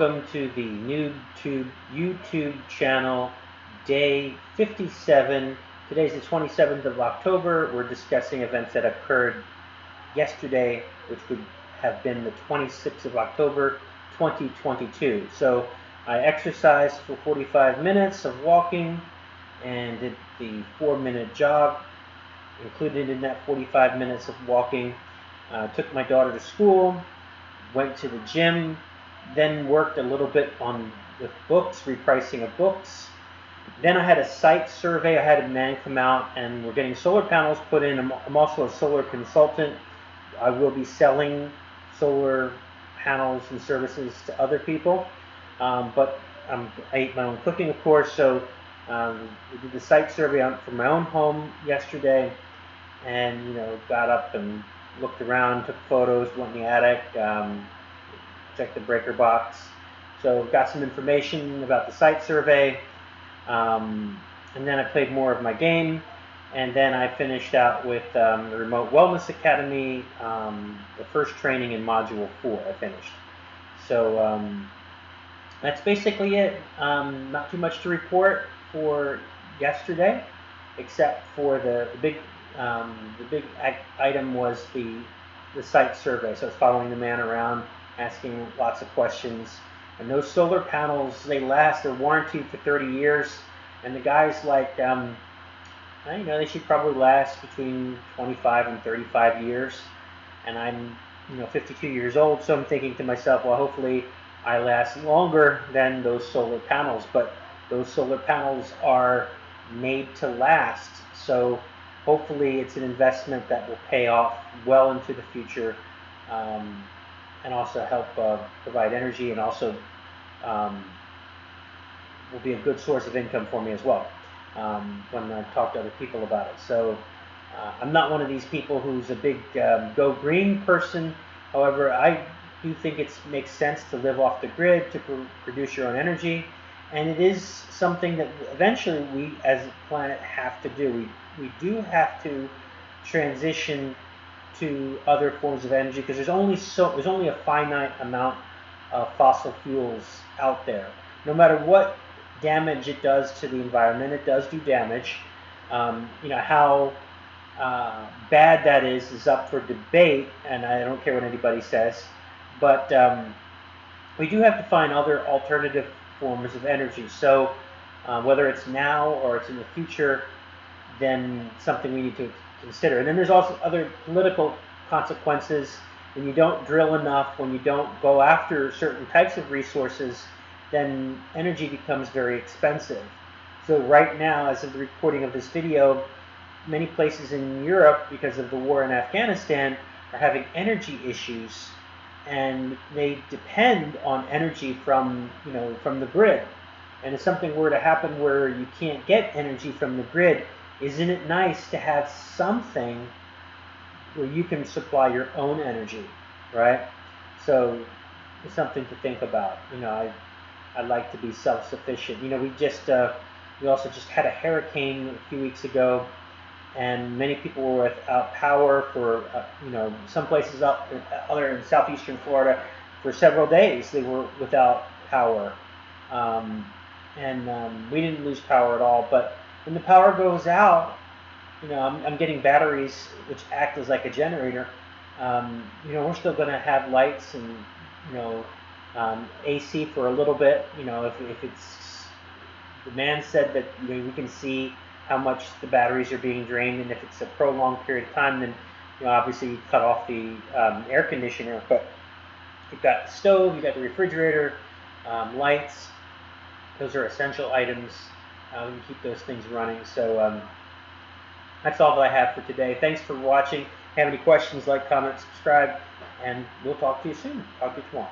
welcome to the new YouTube channel, day 57. Today's the 27th of October. We're discussing events that occurred yesterday, which would have been the 26th of October, 2022. So I exercised for 45 minutes of walking and did the 4-minute jog. Included in that 45 minutes of walking, took my daughter to school, went to the gym, then worked a little bit with books, repricing of books. Then I had a site survey. I had a man come out, and we're getting solar panels put in. I'm also a solar consultant. I will be selling solar panels and services to other people, but I ate my own cooking, of course. So we did the site survey for my own home yesterday, and got up and looked around, took photos, went in the attic, checked the breaker box. So got some information about the site survey, and then I played more of my game, and then I finished out with the Remote Wellness Academy, the first training in Module 4 I finished. So that's basically it. Not too much to report for yesterday, except for the big item was the site survey. So I was following the man around, asking lots of questions. And those solar panels, they last, they're warranted for 30 years. And the guy's like, they should probably last between 25 and 35 years. And I'm, 52 years old, so I'm thinking to myself, well, hopefully I last longer than those solar panels. But those solar panels are made to last. So hopefully it's an investment that will pay off well into the future, and also help provide energy, and also will be a good source of income for me as well when I talk to other people about it. So I'm not one of these people who's a big go green person. However, I do think it makes sense to live off the grid, to produce your own energy, and it is something that eventually we as a planet have to do. We do have to transition to other forms of energy, because there's only a finite amount of fossil fuels out there. No matter what damage it does to the environment, it does do damage. How bad that is up for debate, and I don't care what anybody says. But we do have to find other alternative forms of energy. So whether it's now or it's in the future, then something we need to consider. And then there's also other political consequences. When you don't drill enough, when you don't go after certain types of resources, then energy becomes very expensive. So right now, as of the recording of this video, many places in Europe, because of the war in Afghanistan, are having energy issues, and they depend on energy from the grid. And if something were to happen where you can't get energy from the grid, isn't it nice to have something where you can supply your own energy, right? So it's something to think about. I'd like to be self-sufficient. We also just had a hurricane a few weeks ago, and many people were without power for, some places other in southeastern Florida, for several days they were without power. We didn't lose power at all, but when the power goes out, I'm getting batteries which act as like a generator. We're still going to have lights and AC for a little bit. If it's, the man said that we can see how much the batteries are being drained, and if it's a prolonged period of time, then obviously you cut off the air conditioner. But you've got the stove, you've got the refrigerator, lights. Those are essential items. We can keep those things running. So that's all that I have for today. Thanks for watching. If you have any questions, like, comment, subscribe, and we'll talk to you soon. Talk to you tomorrow.